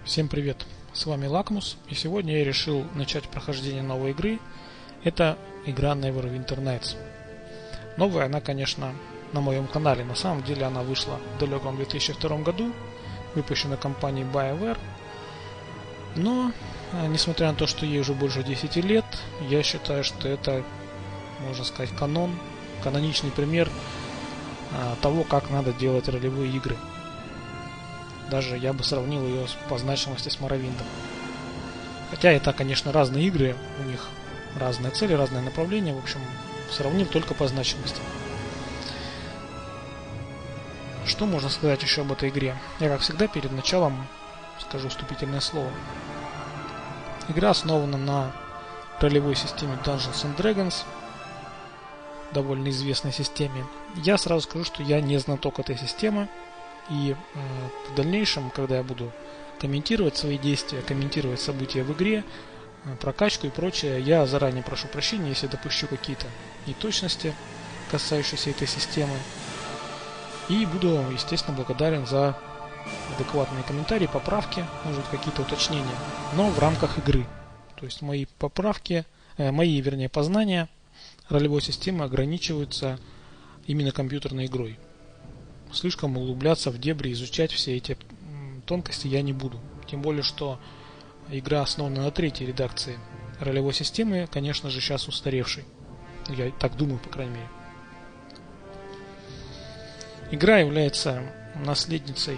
Всем привет, с вами Лакмус, и сегодня я решил начать прохождение новой игры. Это игра Neverwinter Nights. Новая она, конечно, на моем канале, на самом деле она вышла в далеком 2002 году, выпущена компанией BioWare. Но, несмотря на то, что ей уже больше 10 лет, я считаю, что это, можно сказать, каноничный пример того, как надо делать ролевые игры. Даже я бы сравнил ее по значимости с Morrowind'ом. Хотя это, конечно, разные игры, у них разные цели, разные направления, в общем, сравнил только по значимости. Что можно сказать еще об этой игре? Я, как всегда, перед началом скажу вступительное слово. Игра основана на ролевой системе Dungeons and Dragons, довольно известной системе. Я сразу скажу, что я не знаток этой системы. И в дальнейшем, когда я буду комментировать свои действия, комментировать события в игре, прокачку и прочее, я заранее прошу прощения, если допущу какие-то неточности, касающиеся этой системы. И буду, естественно, благодарен за адекватные комментарии, поправки, может быть, какие-то уточнения, но в рамках игры. То есть мои познания ролевой системы ограничиваются именно компьютерной игрой. Слишком углубляться в дебри, изучать все эти тонкости я не буду. Тем более, что игра основана на третьей редакции ролевой системы, конечно же, сейчас устаревшей. Я так думаю, по крайней мере. Игра является наследницей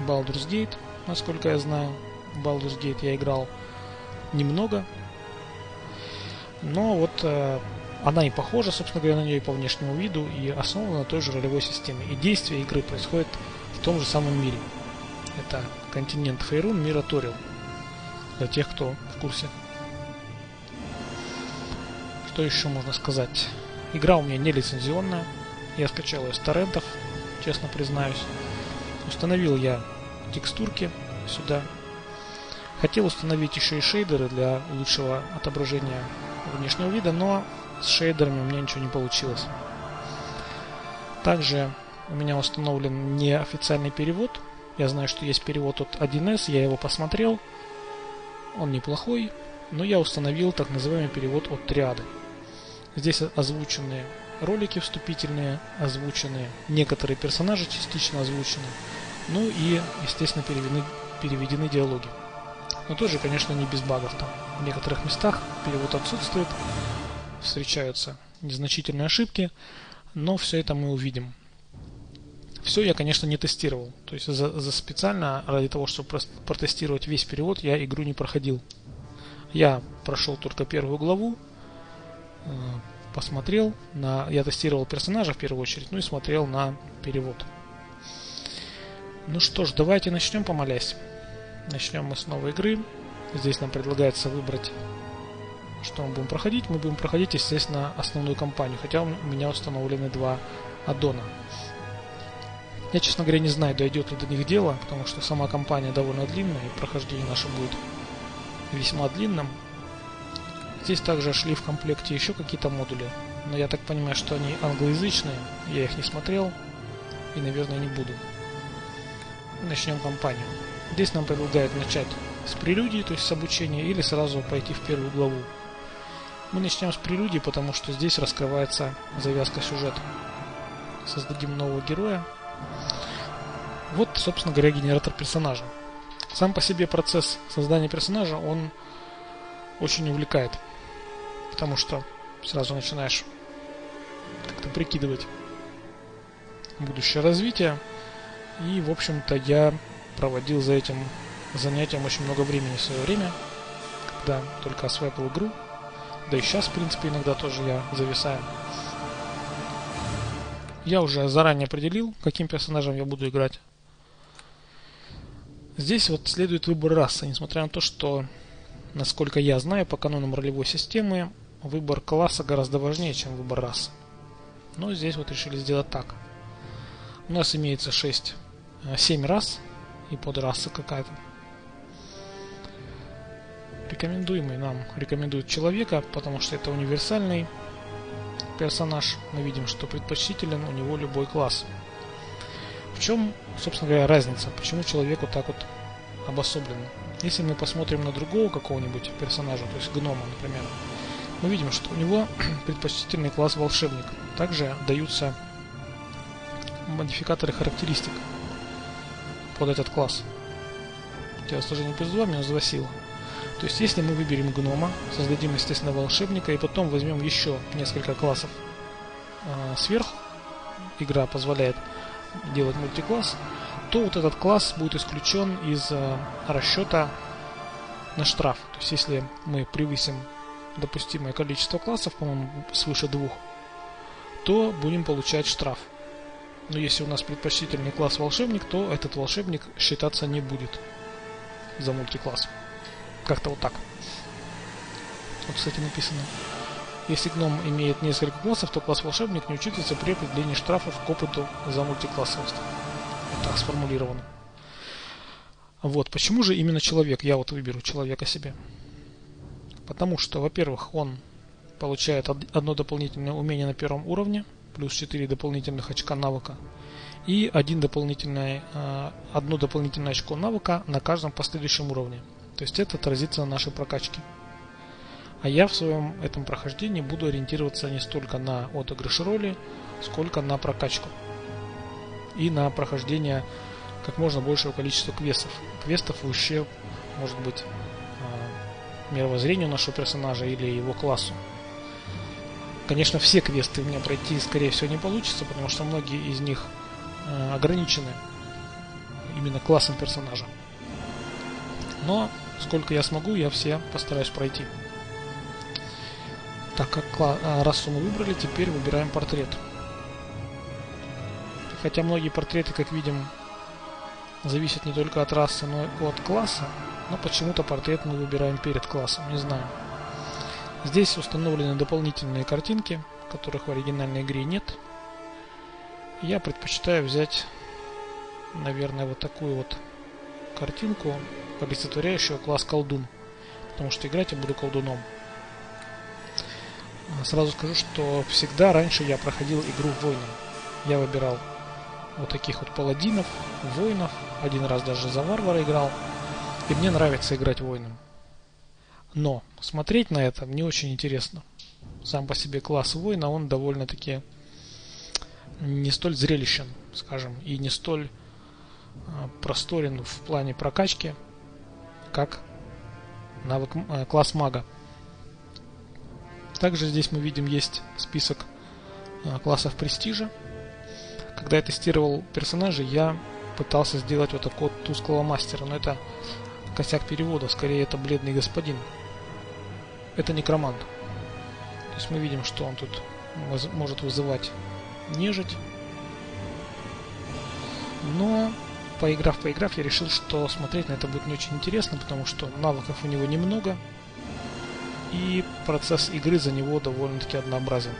Baldur's Gate, насколько я знаю. В Baldur's Gate я играл немного. Но вот она и похожа, собственно говоря, на нее и по внешнему виду, и основана на той же ролевой системе. И действие игры происходит в том же самом мире. Это континент Фейрун, мир Аторил. Для тех, кто в курсе. Что еще можно сказать? Игра у меня не лицензионная. Я скачал ее с торрентов, честно признаюсь. Установил я текстурки сюда. Хотел установить еще и шейдеры для лучшего отображения внешнего вида, но с шейдерами у меня ничего не получилось. Также у меня установлен неофициальный перевод. Я знаю, что есть перевод от 1С, я его посмотрел. Он неплохой, но я установил так называемый перевод от Триады. Здесь озвучены ролики вступительные, озвучены некоторые персонажи, частично озвучены. Ну и, естественно, переведены диалоги. Но тоже, конечно, не без багов там. В некоторых местах перевод отсутствует. Встречаются незначительные ошибки, но все это мы увидим. Все я, конечно, не тестировал. То есть за специально ради того, чтобы протестировать весь перевод, я игру не проходил. Я прошел только первую главу, посмотрел я тестировал персонажа в первую очередь, ну и смотрел на перевод. Ну что ж, давайте начнем, помолясь. Начнем мы с новой игры. Здесь нам предлагается выбрать, что мы будем проходить. Мы будем проходить, естественно, основную кампанию, хотя у меня установлены два аддона. Я, честно говоря, не знаю, дойдет ли до них дело, потому что сама кампания довольно длинная, и прохождение наше будет весьма длинным. Здесь также шли в комплекте еще какие-то модули, но я так понимаю, что они англоязычные, я их не смотрел и, наверное, не буду. Начнем кампанию. Здесь нам предлагают начать с прелюдии, то есть с обучения, или сразу пойти в первую главу. Мы начнем с прелюдии, потому что здесь раскрывается завязка сюжета. Создадим нового героя. Вот, собственно говоря, генератор персонажа. Сам по себе процесс создания персонажа, он очень увлекает. Потому что сразу начинаешь как-то прикидывать будущее развитие. И, в общем-то, я проводил за этим занятием очень много времени в свое время, когда только осваивал игру. Да и сейчас, в принципе, иногда тоже я зависаю. Я уже заранее определил, каким персонажем я буду играть. Здесь вот следует выбор расы, несмотря на то, что, насколько я знаю, по канонам ролевой системы, выбор класса гораздо важнее, чем выбор расы. Но здесь вот решили сделать так. У нас имеется 7 рас и подраса какая-то. Рекомендуемый нам рекомендует человека, потому что это универсальный персонаж. Мы видим, что предпочтителен у него любой класс. В чем, собственно говоря, разница? Почему человеку так вот обособленно. Если мы посмотрим на другого какого-нибудь персонажа, то есть гнома, например, мы видим, что у него предпочтительный класс волшебник. Также даются модификаторы характеристик под этот класс. Телосложение плюс 2, минус 2 сила. То есть, если мы выберем гнома, создадим, естественно, волшебника, и потом возьмем еще несколько классов сверху, игра позволяет делать мультикласс, то вот этот класс будет исключен из расчета на штраф. То есть, если мы превысим допустимое количество классов, по-моему, свыше 2, то будем получать штраф. Но если у нас предпочтительный класс волшебник, то этот волшебник считаться не будет за мультикласс. Как-то вот так. Вот, кстати, написано. Если гном имеет несколько классов, то класс волшебник не учитывается при определении штрафов к опыту за мультиклассовость. Вот так сформулировано. Вот, почему же именно человек? Я вот выберу человека себе. Потому что, во-первых, он получает одно дополнительное умение на первом уровне, плюс 4 дополнительных очка навыка, и одно дополнительное очко навыка на каждом последующем уровне. То есть это отразится на нашей прокачке. А я в своем этом прохождении буду ориентироваться не столько на отыгрыш роли, сколько на прокачку. И на прохождение как можно большего количества квестов. Квестов в ущерб, может быть, мировоззрению нашего персонажа или его классу. Конечно, все квесты у меня пройти, скорее всего, не получится, потому что многие из них ограничены именно классом персонажа. Но сколько я смогу, я все постараюсь пройти. Так, как расу мы выбрали, теперь выбираем портрет. Хотя многие портреты, как видим, зависят не только от расы, но и от класса, но почему-то портрет мы выбираем перед классом, не знаю. Здесь установлены дополнительные картинки, которых в оригинальной игре нет. Я предпочитаю взять, наверное, вот такую вот картинку, олицетворяющую класс колдун, потому что играть я буду колдуном. Сразу скажу, что всегда раньше я проходил игру воином. Я выбирал вот таких вот паладинов, воинов, один раз даже за варвара играл, и мне нравится играть воином. Но смотреть на это мне очень интересно. Сам по себе класс воина, он довольно-таки не столь зрелищен, скажем, и не столь просторен в плане прокачки, как класс мага. Также здесь мы видим есть список классов престижа. Когда я тестировал персонажей, я пытался сделать вот такого тусклого мастера, но это косяк перевода, скорее это бледный господин. Это некромант. То есть мы видим, что он тут может вызывать нежить. Но поиграв, я решил, что смотреть на это будет не очень интересно, потому что навыков у него немного, и процесс игры за него довольно-таки однообразен.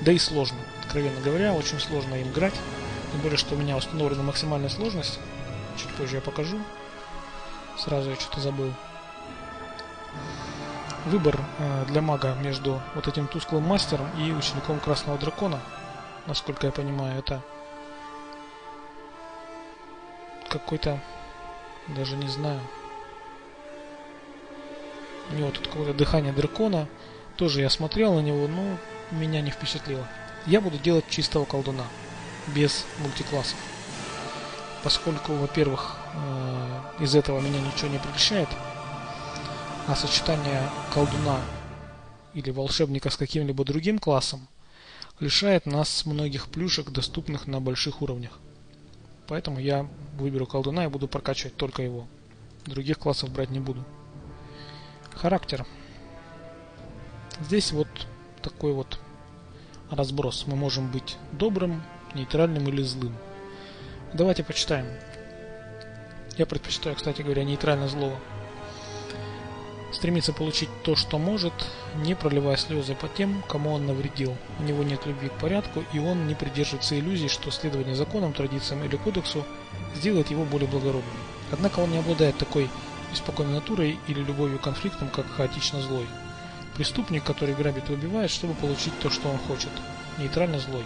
Да и сложно. Откровенно говоря, очень сложно им играть. Тем более, что у меня установлена максимальная сложность. Чуть позже я покажу. Сразу я что-то забыл. Выбор для мага между вот этим тусклым мастером и учеником Красного Дракона, насколько я понимаю, это какой-то, даже не знаю, у него тут какое-то дыхание дракона. Тоже я смотрел на него, но меня не впечатлило. Я буду делать чистого колдуна, без мультиклассов. Поскольку, во-первых, из этого меня ничего не прельщает, а сочетание колдуна или волшебника с каким-либо другим классом лишает нас многих плюшек, доступных на больших уровнях. Поэтому я выберу колдуна и буду прокачивать только его. Других классов брать не буду. Характер. Здесь вот такой вот разброс. Мы можем быть добрым, нейтральным или злым. Давайте почитаем. Я предпочитаю, кстати говоря, нейтрально злого. Стремится получить то, что может, не проливая слезы по тем, кому он навредил. У него нет любви к порядку, и он не придерживается иллюзий, что следование законам, традициям или кодексу сделает его более благородным. Однако он не обладает такой беспокойной натурой или любовью к конфликтам, как хаотично злой. Преступник, который грабит и убивает, чтобы получить то, что он хочет. Нейтрально злой.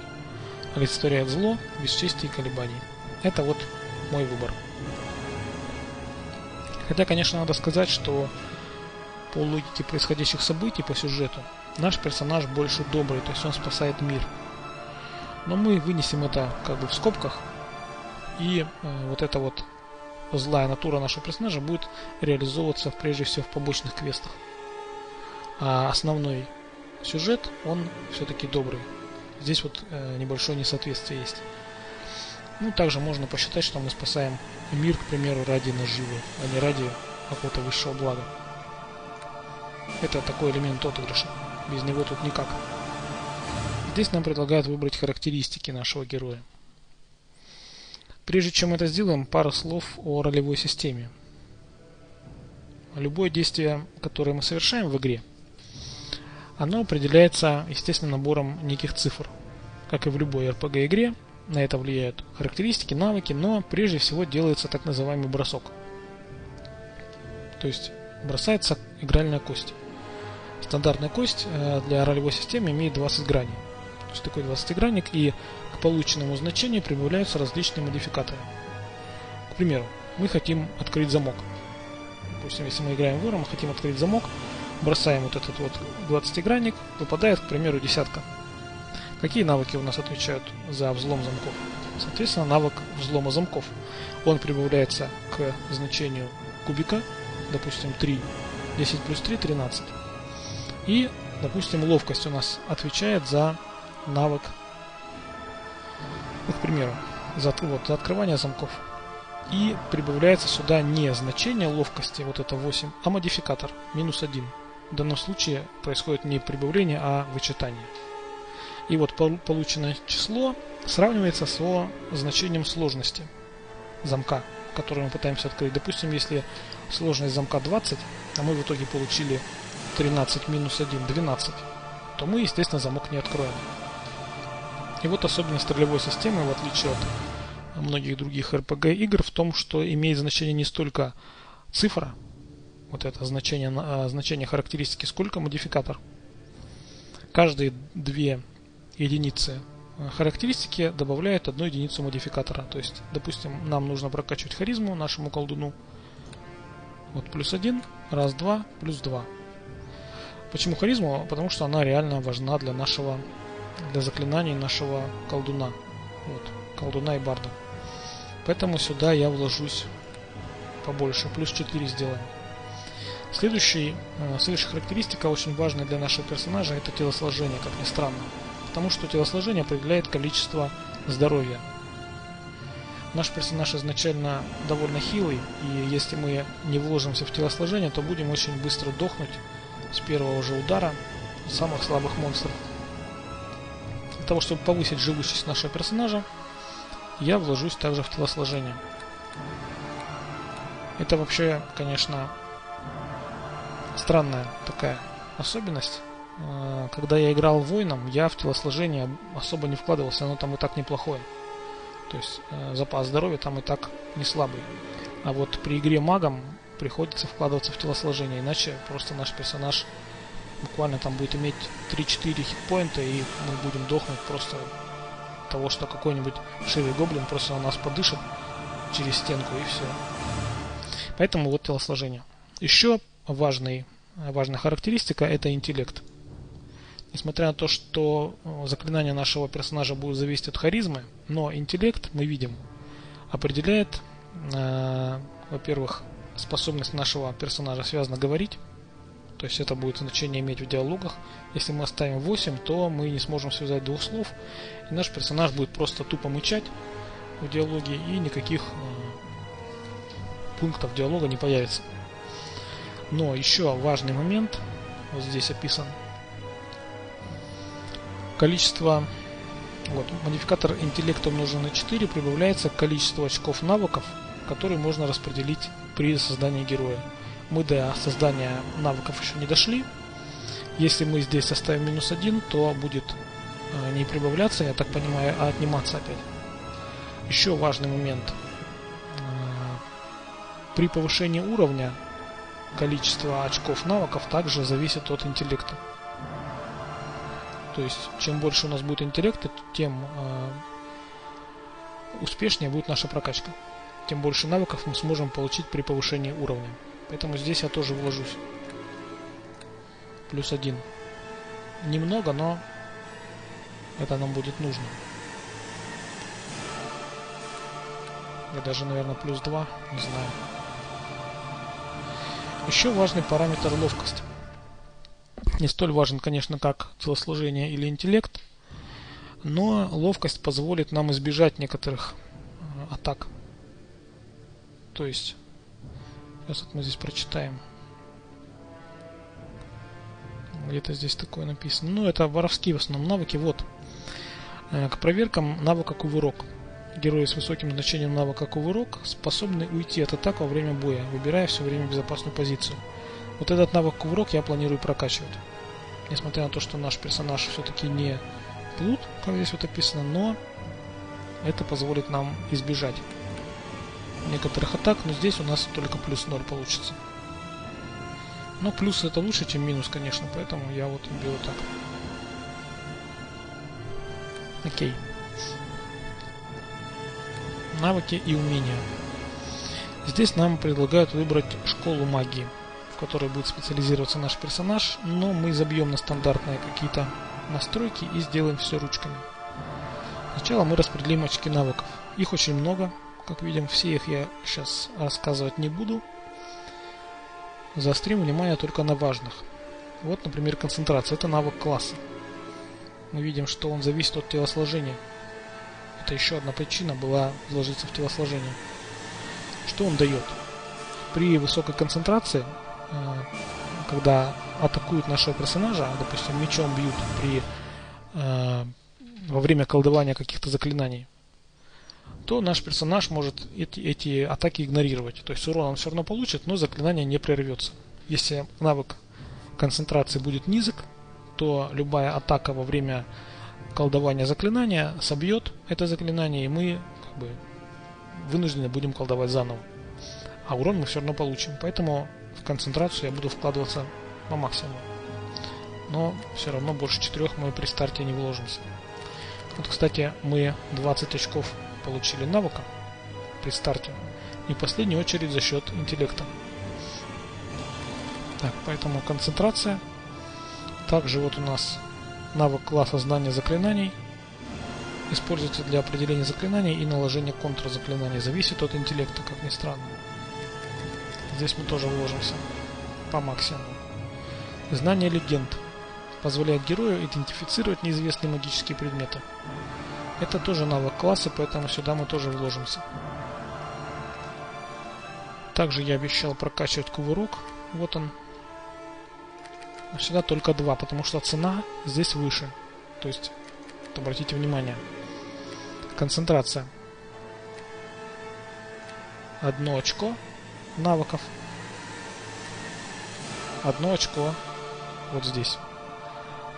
Олицетворяет зло, бесчестие и колебаний. Это вот мой выбор. Хотя, конечно, надо сказать, что по логике происходящих событий, по сюжету, наш персонаж больше добрый, то есть он спасает мир. Но мы вынесем это как бы в скобках, и вот эта вот злая натура нашего персонажа будет реализовываться прежде всего в побочных квестах. А основной сюжет, он все-таки добрый. Здесь вот небольшое несоответствие есть. Ну, также можно посчитать, что мы спасаем мир, к примеру, ради наживы, а не ради какого-то высшего блага. Это такой элемент отыгрыша. Без него тут никак. Здесь нам предлагают выбрать характеристики нашего героя. Прежде чем это сделаем, пару слов о ролевой системе. Любое действие, которое мы совершаем в игре, оно определяется, естественно, набором неких цифр. Как и в любой RPG-игре, на это влияют характеристики, навыки, но прежде всего делается так называемый бросок. То есть бросается игральная кость. Стандартная кость для ролевой системы имеет 20 граней. То есть такой 20-гранник, и к полученному значению прибавляются различные модификаторы. К примеру, мы хотим открыть замок. Допустим, если мы играем в вором, мы хотим открыть замок, бросаем вот этот вот 20-гранник, выпадает, к примеру, десятка. Какие навыки у нас отвечают за взлом замков? Соответственно, навык взлома замков. Он прибавляется к значению кубика, допустим, 3. 10 плюс 3 – 13. И, допустим, ловкость у нас отвечает за навык, ну, к примеру, за открывание замков. И прибавляется сюда не значение ловкости, вот это 8, а модификатор, минус 1. В данном случае происходит не прибавление, а вычитание. И вот полученное число сравнивается со значением сложности замка, который мы пытаемся открыть. Допустим, если сложность замка 20, а мы в итоге получили 13 минус 1, 12, то мы, естественно, замок не откроем. И вот особенность ролевой системы, в отличие от многих других RPG игр, в том, что имеет значение не столько цифра, вот это значение характеристики, сколько модификатор. Каждые 2 единицы характеристики добавляют 1 единицу модификатора. То есть, допустим, нам нужно прокачивать харизму нашему колдуну. Вот плюс 1, раз, 2, плюс 2. Почему харизму? Потому что она реально важна для заклинаний нашего колдуна. Вот, колдуна и барда. Поэтому сюда я вложусь побольше. Плюс 4 сделаем. Следующая характеристика, очень важная для нашего персонажа, это телосложение, как ни странно. Потому что телосложение определяет количество здоровья. Наш персонаж изначально довольно хилый, и если мы не вложимся в телосложение, то будем очень быстро дохнуть с первого же удара самых слабых монстров. Для того, чтобы повысить живучесть нашего персонажа, я вложусь также в телосложение. Это вообще, конечно, странная такая особенность. Когда я играл воином, я в телосложение особо не вкладывался, оно там и так неплохое. То есть запас здоровья там и так не слабый. А вот при игре магом приходится вкладываться в телосложение, иначе просто наш персонаж буквально там будет иметь 3-4 хитпоинта, и мы будем дохнуть просто от того, что какой-нибудь шивый гоблин просто на нас подышит через стенку, и все. Поэтому вот телосложение. Еще важная характеристика – это интеллект. Несмотря на то, что заклинания нашего персонажа будут зависеть от харизмы, но интеллект, мы видим, определяет, во-первых, способность нашего персонажа связно говорить, то есть это будет значение иметь в диалогах. Если мы оставим 8, то мы не сможем связать 2 слов, и наш персонаж будет просто тупо мычать в диалоге, и никаких пунктов диалога не появится. Но еще важный момент, вот здесь описан. Количество, модификатор интеллекта умноженный на 4 прибавляется к количеству очков навыков, которые можно распределить при создании героя. Мы до создания навыков еще не дошли. Если мы здесь оставим минус 1, то будет не прибавляться, я так понимаю, а отниматься опять. Еще важный момент. При повышении уровня количество очков навыков также зависит от интеллекта. То есть, чем больше у нас будет интеллекта, тем успешнее будет наша прокачка. тем больше навыков мы сможем получить при повышении уровня. Поэтому здесь я тоже вложусь. +1. Немного, но это нам будет нужно. И даже, наверное, +2, не знаю. Еще важный параметр ловкость. Не столь важен, конечно, как телосложение или интеллект, но ловкость позволит нам избежать некоторых атак. То есть, сейчас вот мы здесь прочитаем. Где-то здесь такое написано. Ну, это воровские в основном навыки. Вот. К проверкам навыка кувырок. Герои с высоким значением навыка кувырок способны уйти от атак во время боя, выбирая все время безопасную позицию. Вот этот навык кувырок я планирую прокачивать. Несмотря на то, что наш персонаж все-таки не плут, как здесь вот описано, но это позволит нам избежать некоторых атак, но здесь у нас только +0 получится. Но плюс это лучше, чем минус, конечно, поэтому я вот беру так. Окей. Навыки и умения. Здесь нам предлагают выбрать школу магии, в которой будет специализироваться наш персонаж, но мы забьем на стандартные какие-то настройки и сделаем все ручками. Сначала мы распределим очки навыков. Их очень много, как видим, все их я сейчас рассказывать не буду. Заострим внимание только на важных. Вот, например, концентрация. Это навык класса. Мы видим, что он зависит от телосложения. Это еще одна причина была вложиться в телосложение. Что он дает? При высокой концентрации, когда атакуют нашего персонажа, допустим, мечом бьют во время колдования каких-то заклинаний, то наш персонаж может эти атаки игнорировать. То есть урон он все равно получит, но заклинание не прервется. Если навык концентрации будет низок, то любая атака во время колдования заклинания собьет это заклинание, и мы вынуждены будем колдовать заново. А урон мы все равно получим. Поэтому в концентрацию я буду вкладываться по максимуму. Но все равно больше 4 мы при старте не вложимся. Вот, кстати, мы 20 очков получили навыка при старте. И в последнюю очередь за счет интеллекта. Так, поэтому концентрация. Также вот у нас навык класса знания заклинаний. Используется для определения заклинаний и наложения контрзаклинаний. Зависит от интеллекта, как ни странно. Здесь мы тоже вложимся по максимуму. Знание легенд позволяет герою идентифицировать неизвестные магические предметы. Это тоже навык класса, поэтому сюда мы тоже вложимся. Также я обещал прокачивать кувырок. Вот он. Но сюда только 2, потому что цена здесь выше. То есть, обратите внимание. Концентрация. 1 очко навыков. 1 очко вот здесь.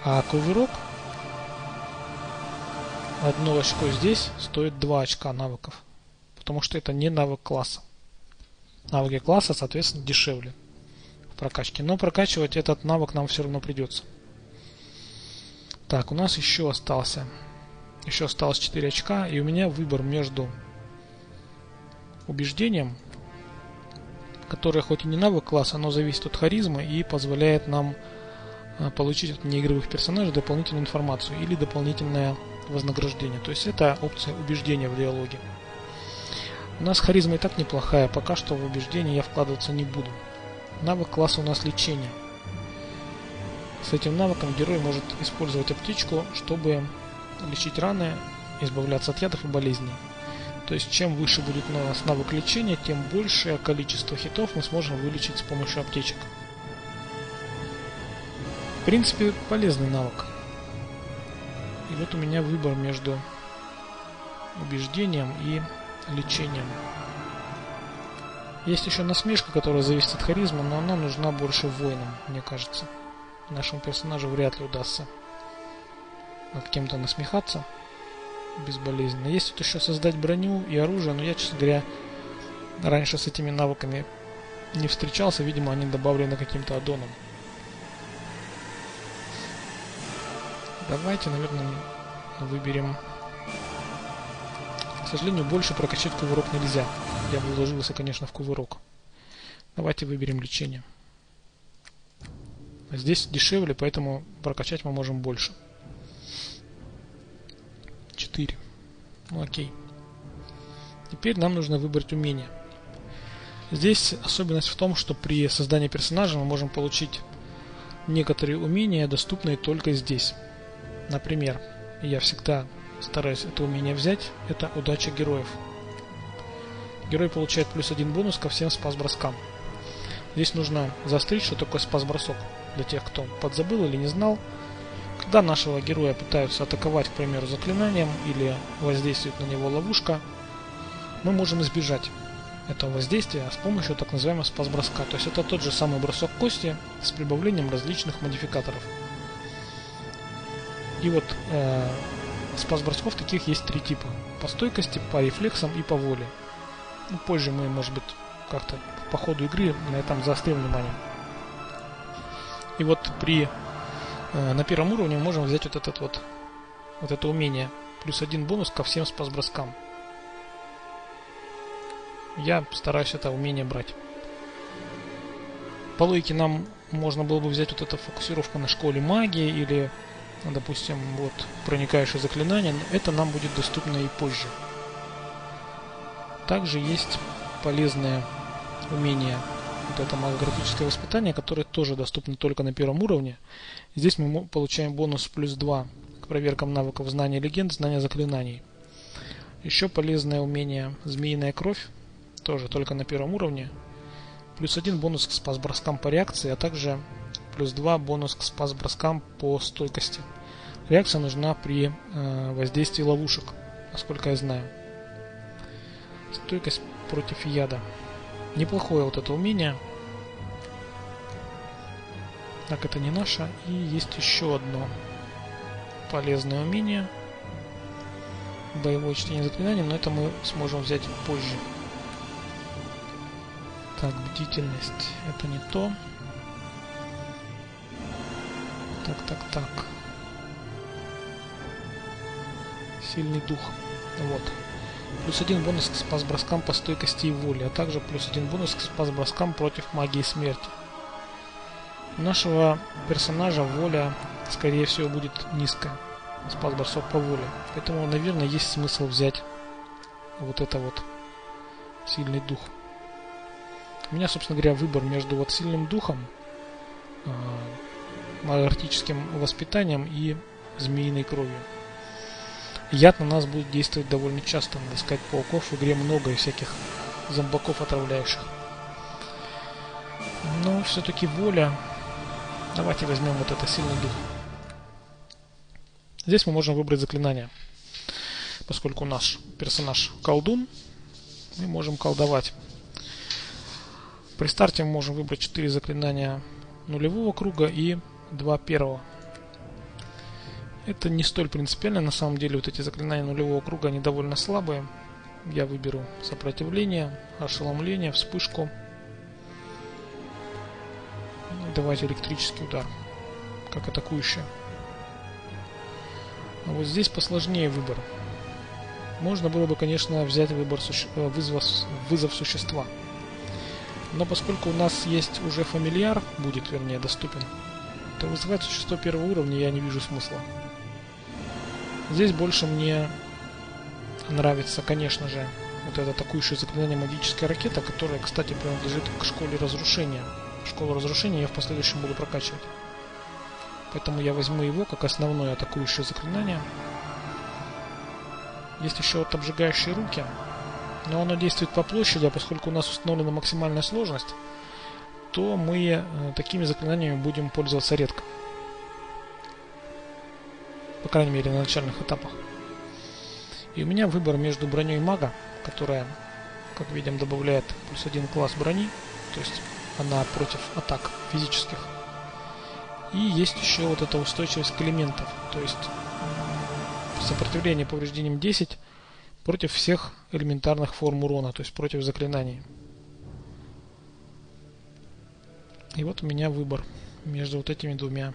А кувырок 1 очко здесь стоит 2 очка навыков. Потому что это не навык класса. Навыки класса, соответственно, дешевле в прокачке. Но прокачивать этот навык нам все равно придется. Так, у нас еще осталось 4 очка. И у меня выбор между убеждением, которое хоть и не навык класса, но зависит от харизмы и позволяет нам получить от неигровых персонажей дополнительную информацию или дополнительное вознаграждение. То есть это опция убеждения в диалоге. У нас харизма и так неплохая, пока что в убеждение я вкладываться не буду. Навык класса у нас лечение. С этим навыком герой может использовать аптечку, чтобы лечить раны, избавляться от ядов и болезней. То есть чем выше будет у нас навык лечения, тем большее количество хитов мы сможем вылечить с помощью аптечек. В принципе, полезный навык. И вот у меня выбор между убеждением и лечением. Есть еще насмешка, которая зависит от харизмы, но она нужна больше воинам, мне кажется. Нашему персонажу вряд ли удастся над кем-то насмехаться безболезненно. Есть тут еще создать броню и оружие, но я, честно говоря, раньше с этими навыками не встречался. Видимо, они добавлены каким-то аддоном. Давайте, наверное, выберем сожалению, больше прокачать кувырок нельзя. Я бы вложился, конечно, в кувырок. Давайте выберем лечение. Здесь дешевле, поэтому прокачать мы можем больше. 4. Ну окей. Теперь нам нужно выбрать умение. Здесь особенность в том, что при создании персонажа мы можем получить некоторые умения, доступные только здесь. Например, я всегда стараюсь это умение взять. Это удача героев. Герой получает +1 бонус ко всем спас-броскам. Здесь нужно заострить, что такое спас-бросок. Для тех, кто подзабыл или не знал. Когда нашего героя пытаются атаковать, к примеру, заклинанием или воздействует на него ловушка, мы можем избежать этого воздействия с помощью так называемого спас-броска. То есть это тот же самый бросок кости с прибавлением различных модификаторов. И вот спас-бросков таких есть 3 типа. По стойкости, по рефлексам и по воле. Ну, позже мы, может быть, как-то по ходу игры на этом заострим внимание. И вот на первом уровне мы можем взять вот это умение. +1 бонус ко всем спас-броскам. Я стараюсь это умение брать. По логике нам можно было бы взять вот эту фокусировку на школе магии или, допустим, вот проникающее заклинание. Но это нам будет доступно и позже. Также есть полезное умение. Вот это магографическое воспитание, которое тоже доступно только на первом уровне. Здесь мы получаем бонус +2 к проверкам навыков знания легенд, знания заклинаний. Еще полезное умение змеиная кровь, тоже только на первом уровне. +1 бонус к спас-броскам по реакции, а также +2 бонус к спас-броскам по стойкости. Реакция нужна при воздействии ловушек, насколько я знаю. Стойкость против яда. Неплохое вот это умение. Так, это не наше. И есть еще одно полезное умение. Боевое чтение заклинаний, но это мы сможем взять позже. Так, бдительность. Это не то. Так. Сильный дух. Вот. +1 бонус к спас-броскам по стойкости и воле, а также +1 бонус к спас-броскам против магии смерти. У нашего персонажа воля, скорее всего, будет низкая. Спас-бросок по воле. Поэтому, наверное, есть смысл взять вот это вот сильный дух. У меня, собственно говоря, выбор между вот сильным духом, магическим воспитанием и змеиной кровью. Яд на нас будет действовать довольно часто. Надо искать пауков в игре много и всяких зомбаков отравляющих. Но все-таки воля. Давайте возьмем вот это сильный дух. Здесь мы можем выбрать заклинание. Поскольку наш персонаж колдун, мы можем колдовать. При старте мы можем выбрать 4 заклинания нулевого круга и 2 первого. Это не столь принципиально, на самом деле вот эти заклинания нулевого круга, они довольно слабые. Я выберу сопротивление, ошеломление, вспышку. И давайте электрический удар, как атакующий. А вот здесь посложнее выбор. Можно было бы, конечно, взять вызов существа. Но поскольку у нас есть уже фамильяр, будет, вернее, доступен, то вызывать существо первого уровня я не вижу смысла. Здесь больше мне нравится, конечно же, вот это атакующее заклинание магическая ракета, которая, кстати, принадлежит к школе разрушения. Школу разрушения я в последующем буду прокачивать. Поэтому я возьму его как основное атакующее заклинание. Есть еще вот обжигающие руки, но оно действует по площади, а поскольку у нас установлена максимальная сложность, то мы такими заклинаниями будем пользоваться редко. По крайней мере, на начальных этапах. И у меня выбор между броней мага, которая, как видим, добавляет +1 класс брони, то есть она против атак физических. И есть еще вот эта устойчивость к элементам, то есть сопротивление повреждениям 10 против всех элементарных форм урона, то есть против заклинаний. И вот у меня выбор между вот этими двумя.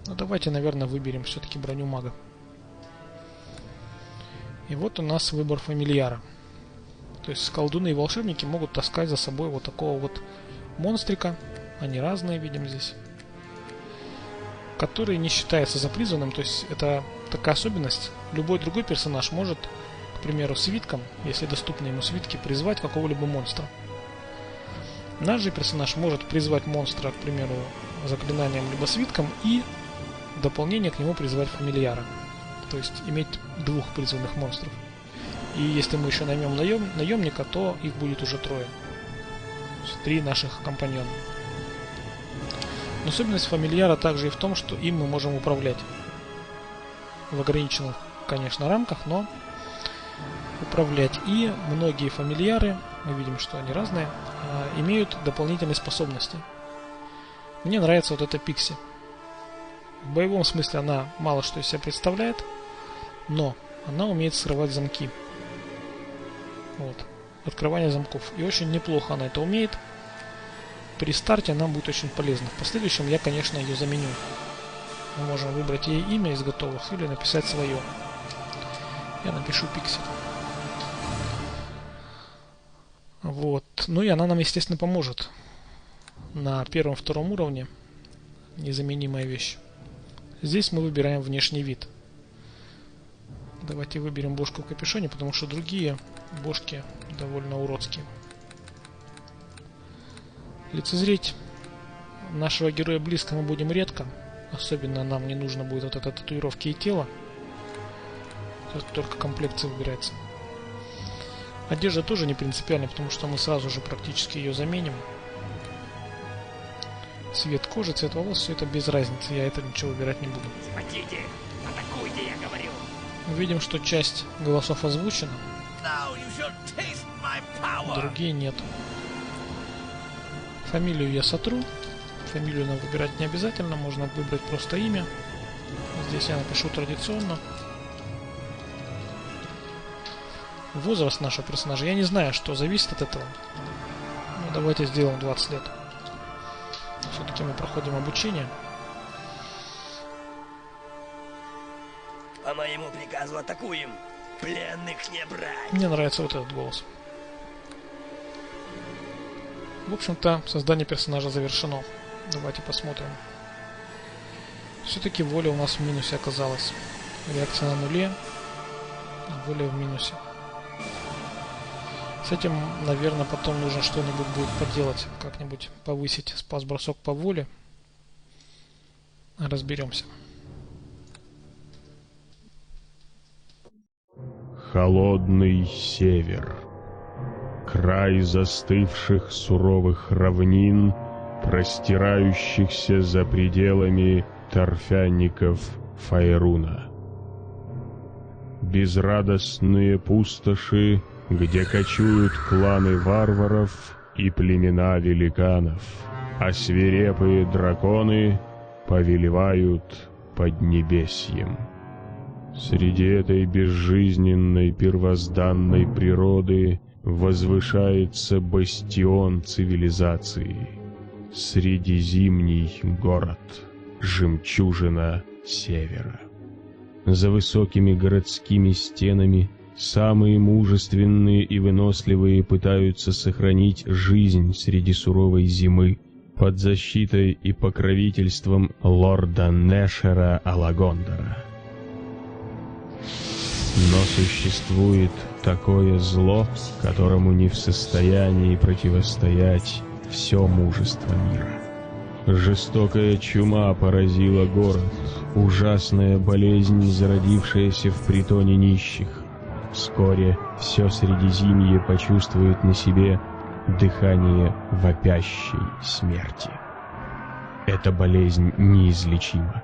Ну, давайте, наверное, выберем все-таки броню мага. И вот у нас выбор фамильяра. То есть колдуны и волшебники могут таскать за собой вот такого вот монстрика. Они разные, видим здесь. Который не считается за призванным. То есть это такая особенность. Любой другой персонаж может, к примеру, свитком, если доступны ему свитки, призвать какого-либо монстра. Наш же персонаж может призвать монстра, к примеру, заклинанием либо свитком, и в дополнение к нему призвать фамильяра. То есть иметь двух призванных монстров. И если мы еще наймем наемника, то их будет уже трое. То есть 3 наших компаньона. Но особенность фамильяра также и в том, что им мы можем управлять. В ограниченных, конечно, рамках, но управлять. И многие фамильяры, мы видим, что они разные, имеют дополнительные способности. Мне нравится вот эта Пикси. В боевом смысле она мало что из себя представляет, но она умеет срывать замки. Вот. Открывание замков. И очень неплохо она это умеет. При старте она будет очень полезна. В последующем я, конечно, ее заменю. Мы можем выбрать ей имя из готовых или написать свое. Я напишу Пикси. Вот. Ну и она нам, естественно, поможет. На 1-2 уровне. Незаменимая вещь. Здесь мы выбираем внешний вид. Давайте выберем бошку в капюшоне, потому что другие бошки довольно уродские. Лицезреть нашего героя близко мы будем редко. Особенно нам не нужно будет вот это татуировки и тело. Тут только комплекция выбирается. Одежда тоже не принципиальна, потому что мы сразу же практически ее заменим. Цвет кожи, цвет волос, все это без разницы. Я это ничего выбирать не буду. Схватите! Атакуйте, я говорю! Видим, что часть голосов озвучена. Другие нет. Фамилию я сотру. Фамилию нам выбирать не обязательно. Можно выбрать просто имя. Здесь я напишу традиционно. Возраст нашего персонажа. Я не знаю, что зависит от этого. Ну, давайте сделаем 20 лет. Все-таки мы проходим обучение. По моему приказу атакуем. Пленных не брать. Мне нравится вот этот голос. В общем-то, создание персонажа завершено. Давайте посмотрим. Все-таки воля у нас в минусе оказалась. Реакция на нуле. Воля в минусе. С этим, наверное, потом нужно что-нибудь будет поделать. Как-нибудь повысить спас-бросок по воле. Разберемся. Холодный север. Край застывших суровых равнин, простирающихся за пределами торфяников Файруна. Безрадостные пустоши, где кочуют кланы варваров и племена великанов, а свирепые драконы повелевают поднебесьем. Среди этой безжизненной первозданной природы возвышается бастион цивилизации, Средизимний город, жемчужина севера. За высокими городскими стенами самые мужественные и выносливые пытаются сохранить жизнь среди суровой зимы под защитой и покровительством лорда Нешера Алагондора. Но существует такое зло, которому не в состоянии противостоять все мужество мира. Жестокая чума поразила город, ужасная болезнь, зародившаяся в притоне нищих. Вскоре все Средиземье почувствует на себе дыхание вопящей смерти. Эта болезнь неизлечима.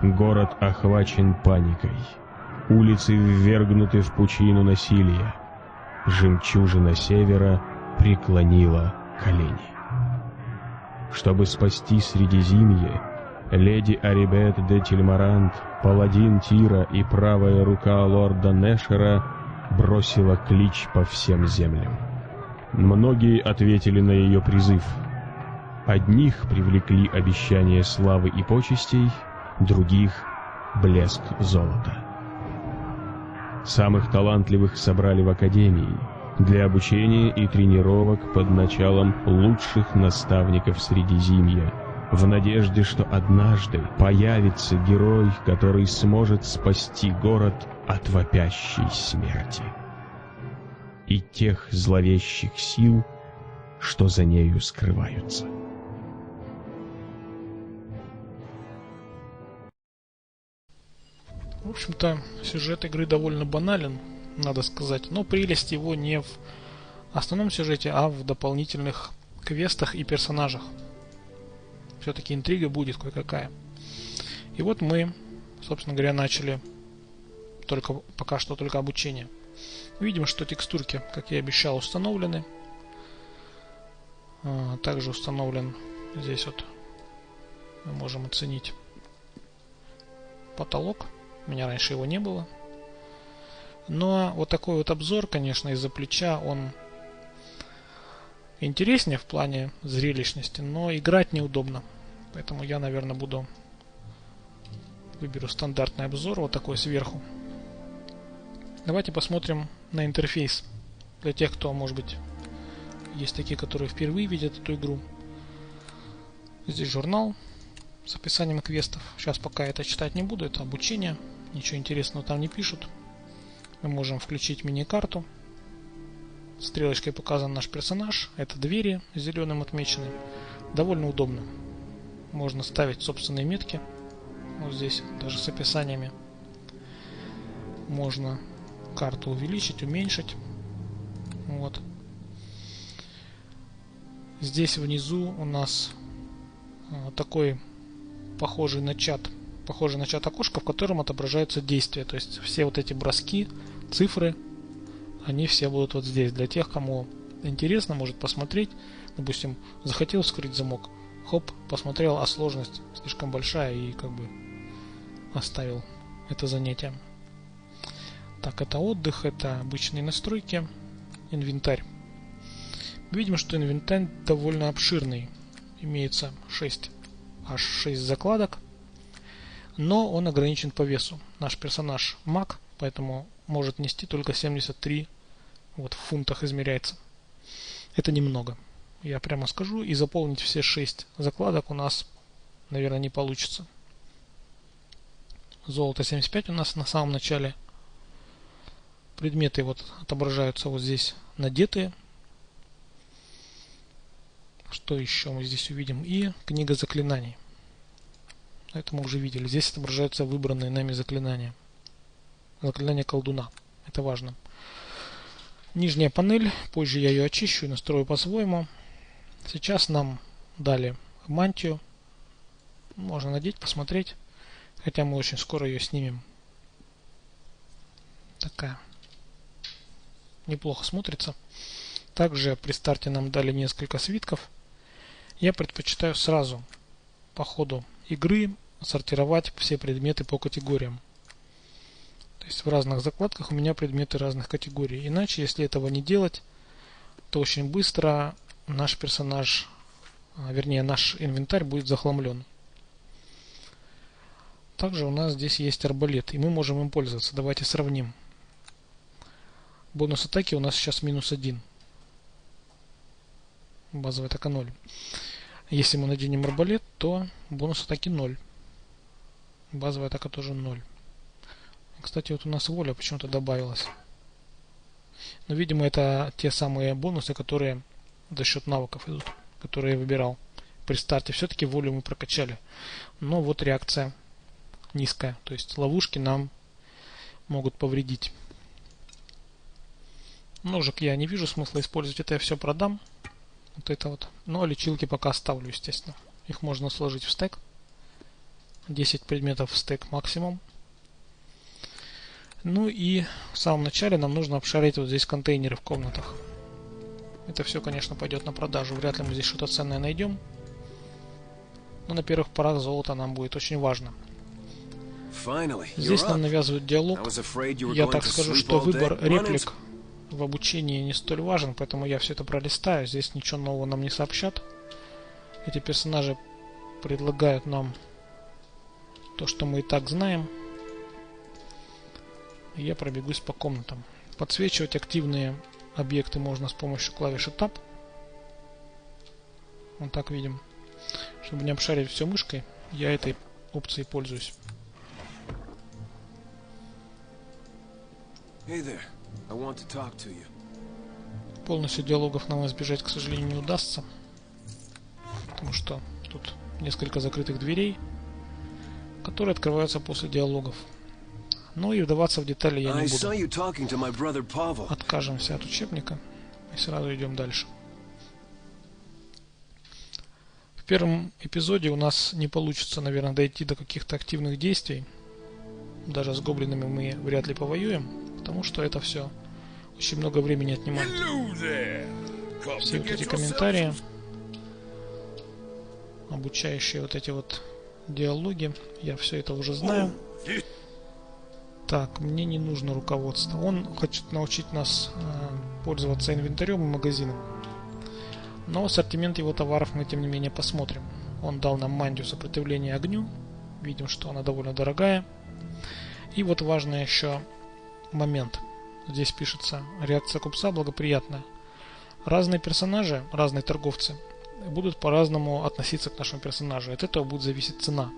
Город охвачен паникой. Улицы ввергнуты в пучину насилия. Жемчужина севера преклонила колени. Чтобы спасти Средиземье, леди Арибет де Тильмарант, паладин Тира и правая рука лорда Нешера бросила клич по всем землям. Многие ответили на ее призыв. Одних привлекли обещания славы и почестей, других — блеск золота. Самых талантливых собрали в академии для обучения и тренировок под началом лучших наставников Средиземья, в надежде, что однажды появится герой, который сможет спасти город от вопящей смерти и тех зловещих сил, что за нею скрываются. В общем-то, сюжет игры довольно банален, надо сказать, но прелесть его не в основном сюжете, а в дополнительных квестах и персонажах. Все-таки интрига будет кое-какая. И вот мы, собственно говоря, начали пока что только обучение. Видим, что текстурки, как я и обещал, установлены. Также установлен здесь вот мы можем оценить потолок. У меня раньше его не было. Но вот такой вот обзор, конечно, из-за плеча, он интереснее в плане зрелищности, но играть неудобно. Поэтому я, наверное, выберу стандартный обзор, вот такой сверху. Давайте посмотрим на интерфейс. Для тех, кто, может быть, есть такие, которые впервые видят эту игру. Здесь журнал с описанием квестов. Сейчас пока это читать не буду, это обучение. Ничего интересного там не пишут. Мы можем включить мини-карту. Стрелочкой показан наш персонаж. Это двери зеленым отмечены. Довольно удобно. Можно ставить собственные метки. Вот здесь даже с описаниями. Можно карту увеличить, уменьшить. Вот. Здесь внизу у нас такой похожий на чат окошко, в котором отображаются действия. То есть все вот эти броски, цифры, они все будут вот здесь. Для тех, кому интересно, может посмотреть. Допустим, захотел вскрыть замок, хоп, посмотрел, а сложность слишком большая, и как бы оставил это занятие. Так, это отдых, это обычные настройки, инвентарь. Видим, что инвентарь довольно обширный. Имеется аж 6 закладок, но он ограничен по весу. Наш персонаж маг, поэтому может нести только 73, вот в фунтах измеряется. Это немного, я прямо скажу, и заполнить все 6 закладок у нас, наверное, не получится. Золото 75 у нас на самом начале. Предметы вот отображаются вот здесь надетые. Что еще мы здесь увидим? И книга заклинаний. Это мы уже видели. Здесь отображаются выбранные нами заклинания. Заклинание колдуна. Это важно. Нижняя панель. Позже я ее очищу и настрою по-своему. Сейчас нам дали мантию. Можно надеть, посмотреть. Хотя мы очень скоро ее снимем. Такая. Неплохо смотрится. Также при старте нам дали несколько свитков. Я предпочитаю сразу по ходу игры сортировать все предметы по категориям. То есть в разных закладках у меня предметы разных категорий. Иначе, если этого не делать, то очень быстро наш персонаж, вернее наш инвентарь будет захламлен. Также у нас здесь есть арбалет, и мы можем им пользоваться. Давайте сравним. Бонус атаки у нас сейчас -1. Базовая атака 0. Если мы наденем арбалет, то бонус атаки 0. Базовая атака тоже 0. Кстати, вот у нас воля почему-то добавилась. Но, видимо, это те самые бонусы, которые за счет навыков идут, которые я выбирал при старте. Все-таки волю мы прокачали. Но вот реакция низкая. То есть ловушки нам могут повредить. Ножик я не вижу смысла использовать. Это я все продам. Вот это вот. Но лечилки пока оставлю, естественно. Их можно сложить в стек. 10 предметов в стек максимум. Ну и в самом начале нам нужно обшарить вот здесь контейнеры в комнатах. Это все, конечно, пойдет на продажу. Вряд ли мы здесь что-то ценное найдем. Но на первых порах золото нам будет очень важно. Здесь нам навязывают диалог. Я так скажу, что выбор реплик в обучении не столь важен, поэтому я все это пролистаю. Здесь ничего нового нам не сообщат. Эти персонажи предлагают нам то, что мы и так знаем. И я пробегусь по комнатам. Подсвечивать активные объекты можно с помощью клавиши Tab. Вот так видим. Чтобы не обшарить все мышкой, я этой опцией пользуюсь. Hey there. I want to talk to you. Полностью диалогов нам избежать, к сожалению, не удастся. Потому что тут несколько закрытых дверей, которые открываются после диалогов. Но и вдаваться в детали я не буду. Откажемся от учебника и сразу идем дальше. В первом эпизоде у нас не получится, наверное, дойти до каких-то активных действий. Даже с гоблинами мы вряд ли повоюем, потому что это все очень много времени отнимает. Все вот эти комментарии, обучающие вот эти вот диалоги, я все это уже знаю. Так, мне не нужно руководство. Он хочет научить нас пользоваться инвентарем и магазином. Но ассортимент его товаров мы тем не менее посмотрим. Он дал нам мантию сопротивления огню. Видим, что она довольно дорогая. И вот важный еще момент. Здесь пишется: реакция купца благоприятная. Разные персонажи, разные торговцы будут по-разному относиться к нашему персонажу. От этого будет зависеть цена.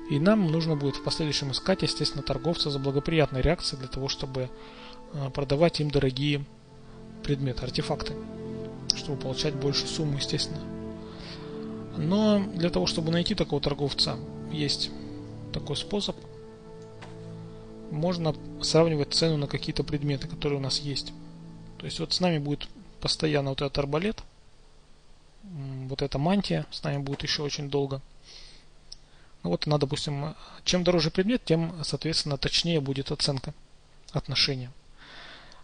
И нам нужно будет в последующем искать, естественно, торговца за благоприятной реакцией для того, чтобы продавать им дорогие предметы, артефакты, чтобы получать большую сумму, естественно. Но для того, чтобы найти такого торговца, есть такой способ. Можно сравнивать цену на какие-то предметы, которые у нас есть. То есть вот с нами будет постоянно вот этот арбалет, вот эта мантия с нами будет еще очень долго. Ну вот она, допустим, чем дороже предмет, тем, соответственно, точнее будет оценка отношения.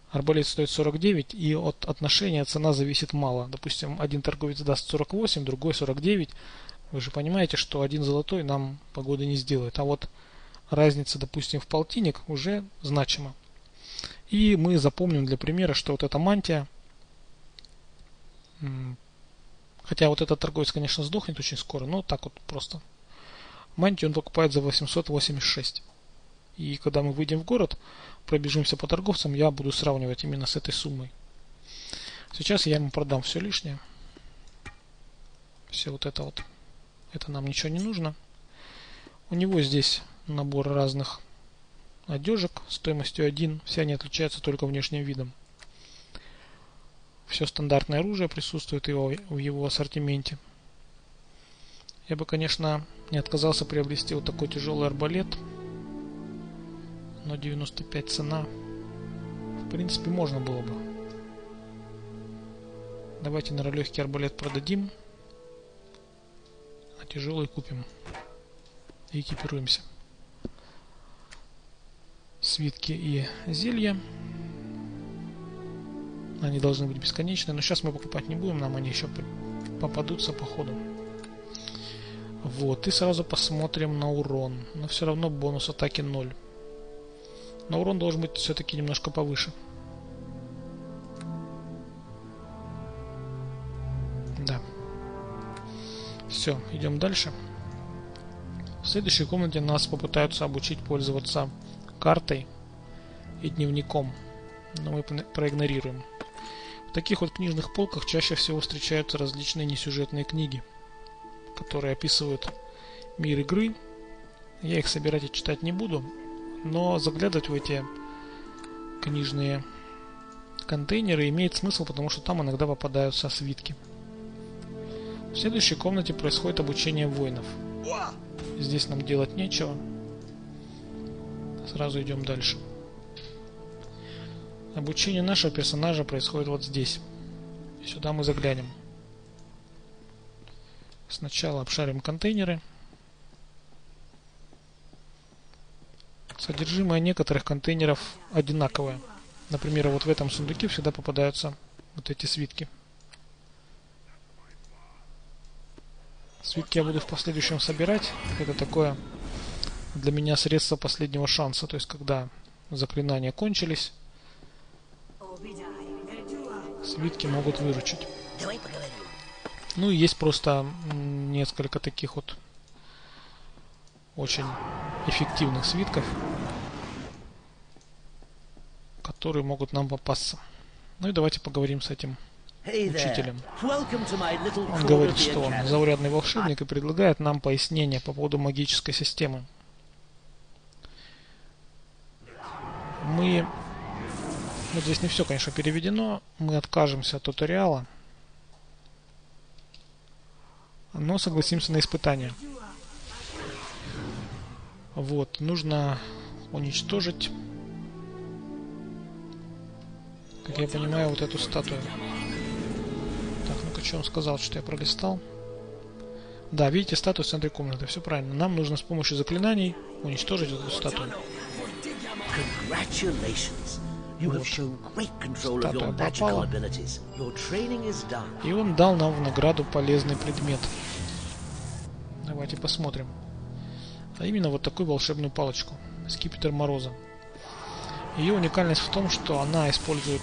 Арбалет стоит 49, и от отношения цена зависит мало. Допустим, один торговец даст 48, другой 49. Вы же понимаете, что один золотой нам погоды не сделает. А вот разница, допустим, в полтинник уже значима. И мы запомним для примера, что вот эта мантия, хотя вот этот торговец, конечно, сдохнет очень скоро, но так вот просто. Мантию он покупает за 886. И когда мы выйдем в город, пробежимся по торговцам, я буду сравнивать именно с этой суммой. Сейчас я ему продам все лишнее. Все вот это вот. Это нам ничего не нужно. У него здесь набор разных одежек стоимостью 1. Все они отличаются только внешним видом. Все стандартное оружие присутствует в его ассортименте. Я бы, конечно, не отказался приобрести вот такой тяжелый арбалет. Но 95 цена. В принципе, можно было бы. Давайте, наверное, легкий арбалет продадим. А тяжелый купим. И экипируемся. Свитки и зелья. Они должны быть бесконечные. Но сейчас мы покупать не будем. Нам они еще попадутся по ходу. Вот. И сразу посмотрим на урон. Но все равно бонус атаки 0. Но урон должен быть все-таки немножко повыше. Да. Все, идем дальше. В следующей комнате нас попытаются обучить пользоваться картой и дневником. Но мы проигнорируем. В таких вот книжных полках чаще всего встречаются различные несюжетные книги, которые описывают мир игры. Я их собирать и читать не буду. Но заглядывать в эти книжные контейнеры имеет смысл, потому что там иногда попадаются свитки. В следующей комнате происходит обучение воинов. Здесь нам делать нечего. Сразу идем дальше. Обучение нашего персонажа происходит вот здесь. Сюда мы заглянем. Сначала обшарим контейнеры. Содержимое некоторых контейнеров одинаковое. Например, вот в этом сундуке всегда попадаются вот эти свитки. Свитки я буду в последующем собирать. Это такое для меня средство последнего шанса. То есть, когда заклинания кончились, свитки могут выручить. Ну и есть просто несколько таких вот очень эффективных свитков. которые могут нам попасться. Ну и давайте поговорим с этим учителем. Он говорит, что он заурядный волшебник и предлагает нам пояснение по поводу магической системы. Вот здесь не все, конечно, переведено. Мы откажемся от туториала, но согласимся на испытание. Вот, нужно уничтожить, как я понимаю, вот эту статую. Так, ну-ка, что он сказал, что я пролистал? Да, видите, статую в центре комнаты, все правильно. Нам нужно с помощью заклинаний уничтожить эту статую. Вот. Статуя попала. И он дал нам в награду полезный предмет. Давайте посмотрим. А именно вот такую волшебную палочку. Скипетр Мороза. Ее уникальность в том, что она использует...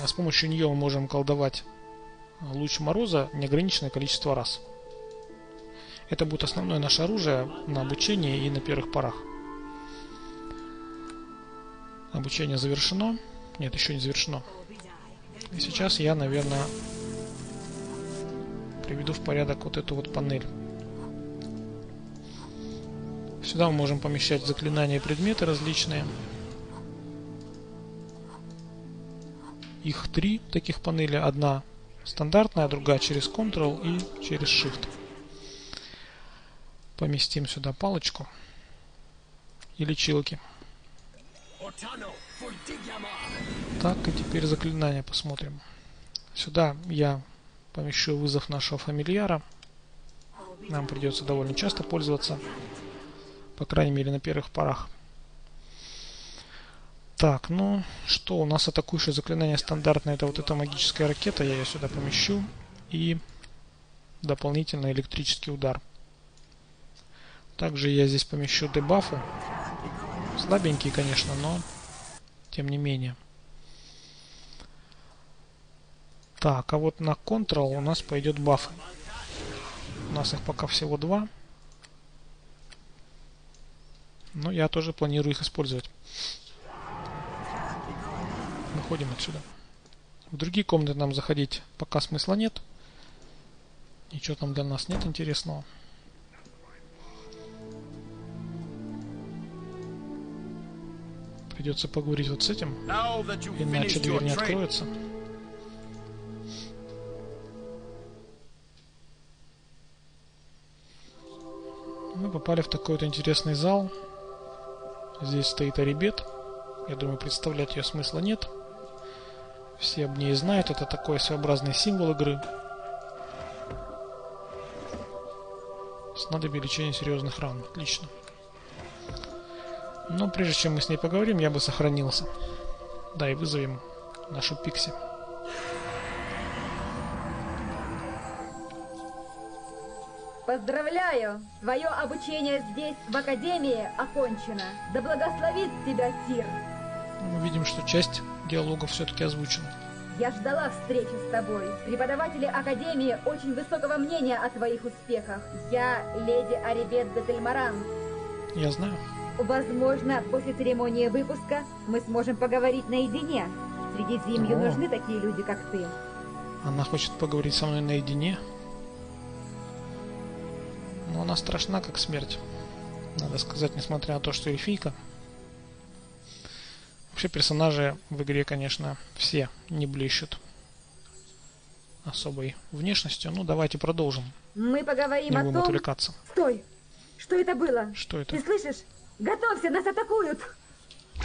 С помощью нее мы можем колдовать луч Мороза неограниченное количество раз. Это будет основное наше оружие на обучение и на первых порах. Обучение завершено. Нет, еще не завершено. И сейчас я, наверное, приведу в порядок вот эту вот панель. Сюда мы можем помещать заклинания и предметы различные. Их 3 таких панели. Одна стандартная, другая через Ctrl и через Shift. Поместим сюда палочку и лечилки. Так, и теперь заклинания посмотрим. Сюда я помещу вызов нашего фамильяра. Нам придется довольно часто пользоваться. По крайней мере, на первых порах. Так, ну что, у нас атакующее заклинание стандартное. Это вот эта магическая ракета. Я ее сюда помещу. И дополнительный электрический удар. Также я здесь помещу дебафы. Слабенькие, конечно, но тем не менее. Так, а вот на Ctrl у нас пойдет бафы. У нас их пока всего 2. Но я тоже планирую их использовать. Выходим отсюда. В другие комнаты нам заходить пока смысла нет. Ничего там для нас нет интересного. Придется поговорить вот с этим, иначе дверь не откроется. Мы попали в такой вот интересный зал. Здесь стоит Арибет. Я думаю, представлять ее смысла нет. Все об ней знают. Это такой своеобразный символ игры. Снадобье лечения серьезных ран. Отлично. Но прежде чем мы с ней поговорим, я бы сохранился. Да, и вызовем нашу Пикси. Поздравляю! Твое обучение здесь, в Академии, окончено. Да благословит тебя Тир! Мы видим, что часть диалогов все-таки озвучена. Я ждала встречи с тобой. Преподаватели Академии очень высокого мнения о твоих успехах. Я леди Арибет де Тельмаран. Я знаю. Возможно, после церемонии выпуска мы сможем поговорить наедине. Среди Средиземью нужны такие люди, как ты. Она хочет поговорить со мной наедине. Но она страшна, как смерть. Надо сказать, несмотря на то, что эльфийка. Вообще персонажи в игре, конечно, все не блещут особой внешностью. Ну, давайте продолжим. Мы поговорим не о будем том... отвлекаться. Стой! Что это было? Что это? Ты слышишь? Готовься, нас атакуют!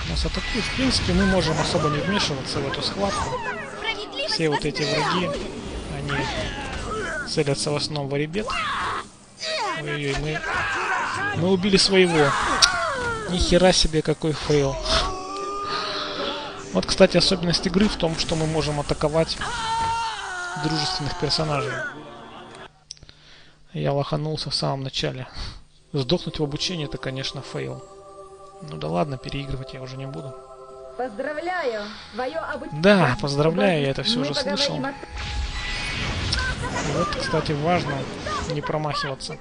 Нас атакуют. В принципе, мы можем особо не вмешиваться в эту схватку. Все вот эти враги, они целятся в основном в Арибет. Ой-ой-ой, мы убили своего. Нихера себе, какой фейл. Вот, кстати, особенность игры в том, что мы можем атаковать дружественных персонажей. Я лоханулся в самом начале. Сдохнуть в обучении — это, конечно, фейл. Ну да ладно, переигрывать я уже не буду. Поздравляю! Твое обучение... Да, поздравляю, я это все уже слышал. Вот, кстати, важно не промахиваться.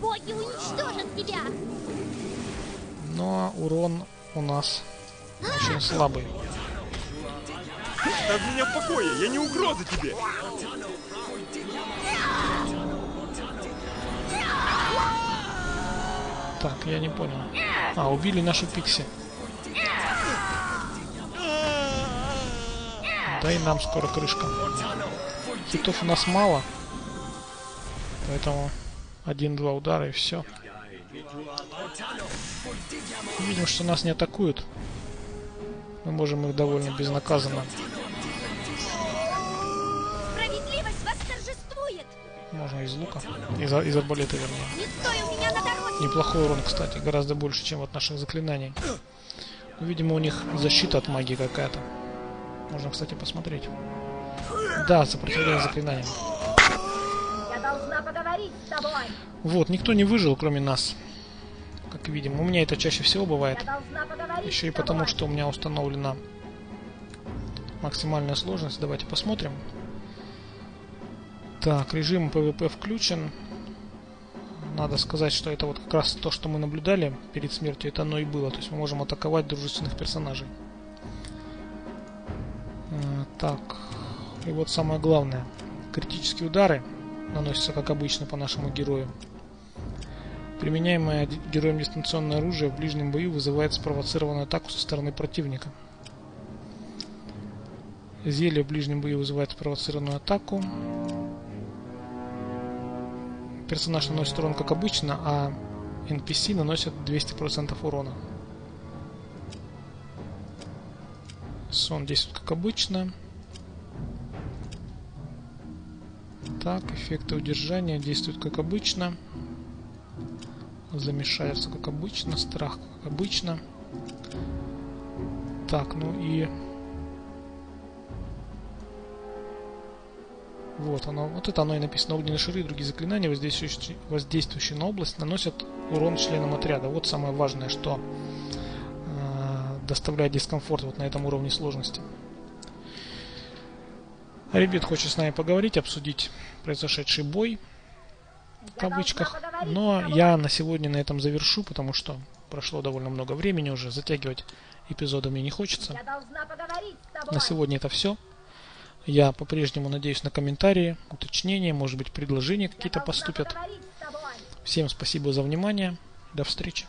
Боги уничтожат тебя! Но урон у нас Очень слабый. Оставь меня в покое, я не угроза тебе. Так, я не понял. А, убили нашу Пикси. Да и нам скоро крышка. Хитов у нас мало. Поэтому 1-2 удара и все. Видим, что нас не атакуют. Мы можем их довольно безнаказанно. Справедливость восторжествует! Можно из лука. Из арбалета, вернее. Не стой у меня на дороге! Неплохой урон, кстати. Гораздо больше, чем от наших заклинаний. Но, видимо, у них защита от магии какая-то. Можно, кстати, посмотреть. Да, сопротивление заклинаниям. Я должна поговорить с тобой. Вот, никто не выжил, кроме нас. Как видим. У меня это чаще всего бывает. Я должна поговорить Еще и с тобой. потому, что у меня установлена максимальная сложность. Давайте посмотрим. Так, режим PvP включен. Надо сказать, что это вот как раз то, что мы наблюдали перед смертью, это оно и было. То есть мы можем атаковать дружественных персонажей. Так, и вот самое главное. Критические удары наносятся, как обычно, по нашему герою. Применяемое героем дистанционное оружие в ближнем бою вызывает спровоцированную атаку со стороны противника. Зелье в ближнем бою вызывает спровоцированную атаку. Персонаж наносит урон как обычно, а NPC наносит 200% урона. Сон действует как обычно. Так, эффекты удержания действуют как обычно. Замешательство как обычно. Страх как обычно. Так, ну и... Вот оно. Вот это оно и написано. Огненные шары и другие заклинания, воздействующие на область, наносят урон членам отряда. Вот самое важное, что доставляет дискомфорт вот на этом уровне сложности. Ребят хочет с нами поговорить, обсудить произошедший бой, в кавычках. Но я на сегодня на этом завершу, потому что прошло довольно много времени уже. Затягивать эпизоды мне не хочется. Я должна поговорить с тобой. На сегодня это все. Я по-прежнему надеюсь на комментарии, уточнения, может быть, предложения какие-то поступят. Всем спасибо за внимание. До встречи.